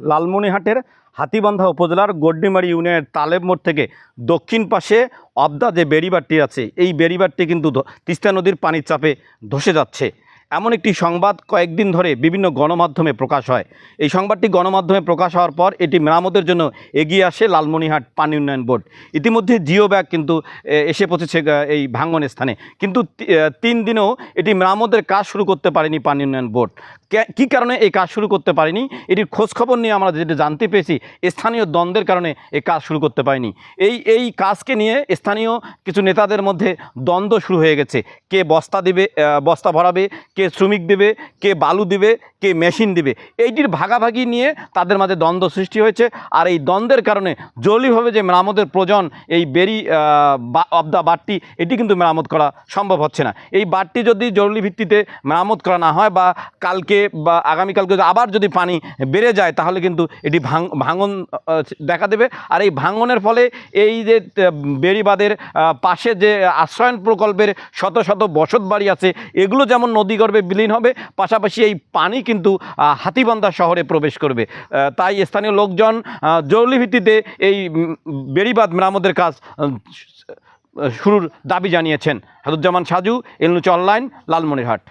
লালমনিরহাটের হাতীবান্ধা উপজেলার গড্ডিমারি ইউনিয়নের তালেব মোড় থেকে দক্ষিণ পাশে অবদা যে বেড়িবাঁধটি আছে, এই বেড়িবাঁধটি কিন্তু তিস্তা নদীর পানির চাপে ধসে যাচ্ছে। এমন একটি সংবাদ কয়েকদিন ধরে বিভিন্ন গণমাধ্যমে প্রকাশ হয়। এই সংবাদটি গণমাধ্যমে প্রকাশ হওয়ার পর এটি মেরামতের জন্য এগিয়ে আসে লালমনিরহাট পানি উন্নয়ন বোর্ড। ইতিমধ্যে জিও ব্যাগ কিন্তু এসে পৌঁছেছে এই ভাঙনের স্থানে, কিন্তু 3 দিনেও এটি মেরামতের কাজ শুরু করতে পারেনি পানি উন্নয়ন বোর্ড। কী কারণে এই কাজ শুরু করতে পারেনি, এটির খোঁজখবর নিয়ে আমরা যেটা জানতে পেরেছি, স্থানীয় দ্বন্দ্বের কারণে এই কাজ শুরু করতে পারেনি। এই কাজকে নিয়ে স্থানীয় কিছু নেতাদের মধ্যে দ্বন্দ্ব শুরু হয়ে গেছে। কে বস্তা দেবে, বস্তা ভরাবে, কে শ্রমিক দেবে, কে বালু দেবে, কে মেশিন দেবে, এইটির ভাগাভাগি নিয়ে তাদের মাঝে দ্বন্দ্ব সৃষ্টি হয়েছে। আর এই দ্বন্দ্বের কারণে জরুরিভাবে যে মেরামতের প্রয়োজন, এই অবদা বাঁধটি, এটি কিন্তু মেরামত করা সম্ভব হচ্ছে না। এই বাঁধটি যদি জরুরি ভিত্তিতে মেরামত করা না হয় বা কালকে বা আগামীকালকে আবার যদি পানি বেড়ে যায়, তাহলে কিন্তু এটি ভাঙন দেখা দেবে। আর এই ভাঙনের ফলে এই যে বেড়িবাঁধের পাশে যে আশ্রয়ন প্রকল্পের শত শত বসত বাড়ি আছে, এগুলো যেমন নদীগর্ভে বিলীন হবে, পাশাপাশি এই পানি কিন্তু হাতীবান্ধা শহরে প্রবেশ করবে। তাই স্থানীয় লোকজন জরুরি ভিত্তিতে এই বেড়িবাঁধ মেরামতের কাজ শুরুর দাবি জানিয়েছেন। হাদুজ্জামান সাজু, এলনুচ অনলাইন, লালমনিরহাট।